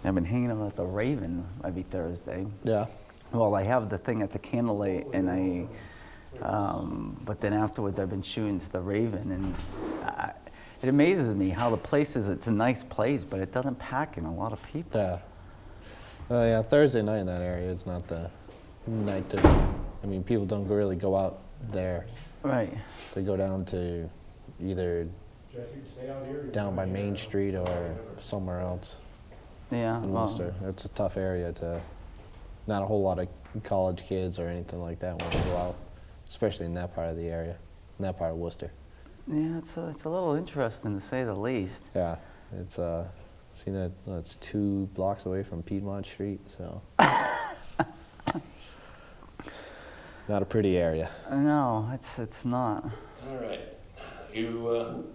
I've been hanging out at the Raven every Thursday. Yeah. Well, I have the thing at the Candlelight, and but then afterwards I've been shooting to the Raven, and it amazes me how the place is. It's a nice place, but it doesn't pack in a lot of people. Yeah. Yeah, Thursday night in that area is not the night to, I mean, people don't really go out there. Right. They go down to either down by Main Street or somewhere else Yeah. in Worcester. It's a tough area to, not a whole lot of college kids or anything like that want to go out, especially in that part of the area, in that part of Worcester. Yeah, it's a little interesting to say the least. Yeah, it's seen that it's 2 blocks away from Piedmont Street, so not a pretty area. No, it's not. All right, you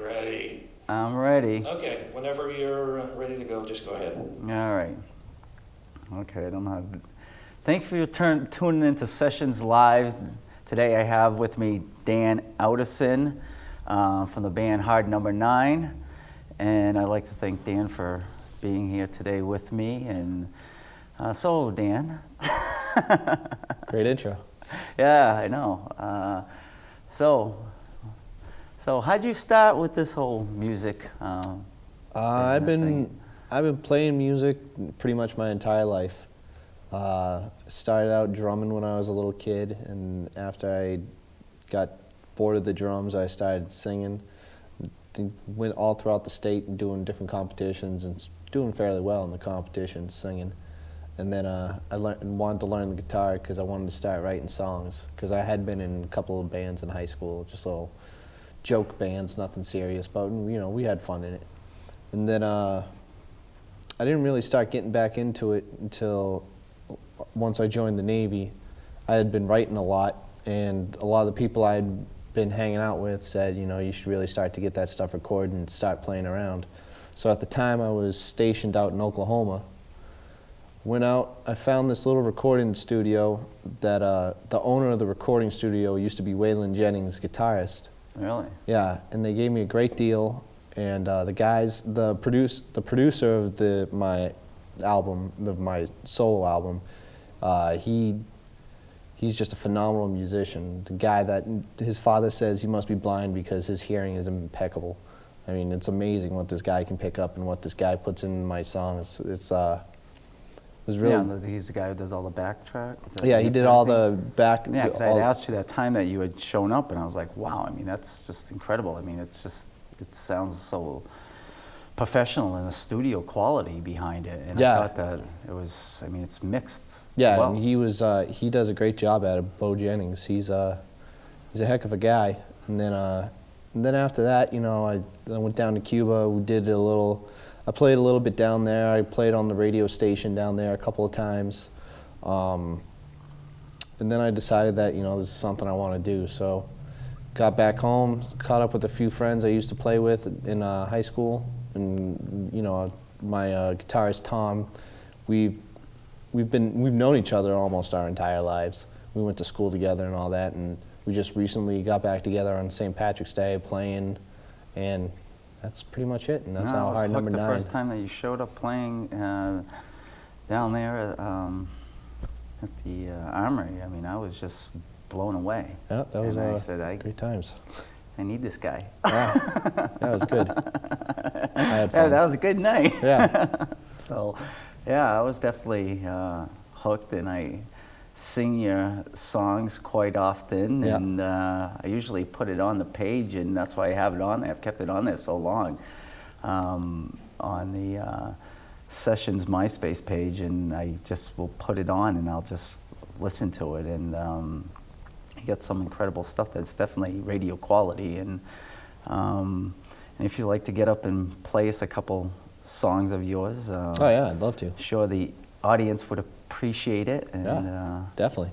ready? I'm ready. Okay, whenever you're ready to go, just go ahead. All right. Okay, I don't have. Thank you for your tuning into Sessions Live. Today I have with me Dan Outerson from the band Hard No.9, and I'd like to thank Dan for being here today with me. And so, Dan. Great intro. Yeah, I know. So how'd you start with this whole music? I've been playing music pretty much my entire life. Started out drumming when I was a little kid, and after I got bored of the drums, I started singing. Went all throughout the state and doing different competitions and doing fairly well in the competitions, singing. And then I wanted to learn the guitar because I wanted to start writing songs, because I had been in a couple of bands in high school, just little joke bands, nothing serious, but you know, we had fun in it. And then I didn't really start getting back into it until once I joined the Navy. I had been writing a lot, and a lot of the people I had been hanging out with said, you know, you should really start to get that stuff recorded and start playing around. So at the time I was stationed out in Oklahoma. Went out, I found this little recording studio that the owner of the recording studio used to be Waylon Jennings' guitarist. Really? Yeah, and they gave me a great deal, and the producer of my solo album, he's just a phenomenal musician. The guy that his father says he must be blind because his hearing is impeccable. I mean, it's amazing what this guy can pick up and what this guy puts in my songs. It was really. Yeah, he's the guy who does all the backtrack. Yeah, he did all the back. Yeah, because I had asked you that time that you had shown up, and I was like, wow. I mean, that's just incredible. I mean, it sounds so professional and a studio quality behind it. And Yeah. I thought that it was. I mean, it's mixed. Yeah, well. and he does a great job at it. Bo Jennings, he's a heck of a guy. And then after that, you know, I went down to Cuba. We did I played a little bit down there. I played on the radio station down there a couple of times. And then I decided that, you know, this is something I want to do. So got back home, caught up with a few friends I used to play with in high school. And, you know, my guitarist, Tom, we've known each other almost our entire lives. We went to school together and all that, and we just recently got back together on St. Patrick's Day playing, and that's pretty much it. And that's how Hard No.9. The first time that you showed up playing down there at the Armory, I mean, I was just blown away. Yeah, that was I said, great times. I need this guy. Yeah, that was good. I had fun. Yeah, that was a good night. Yeah. So, yeah, I was definitely hooked, and I sing your songs quite often, Yeah. and I usually put it on the page, and that's why I have it on there. I've kept it on there so long, on the Sessions MySpace page, and I just will put it on, and I'll just listen to it, and you got some incredible stuff that's definitely radio quality, and if you'd like to get up and play us a couple songs of yours. Oh yeah, I'd love to. Sure, the audience would appreciate it. And, yeah, definitely.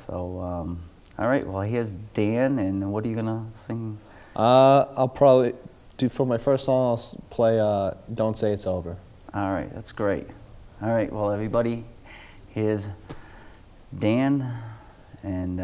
So, all right, well, here's Dan, and what are you going to sing? I'll probably do, for my first song, I'll play Don't Say It's Over. All right, that's great. All right, well, everybody, here's Dan, and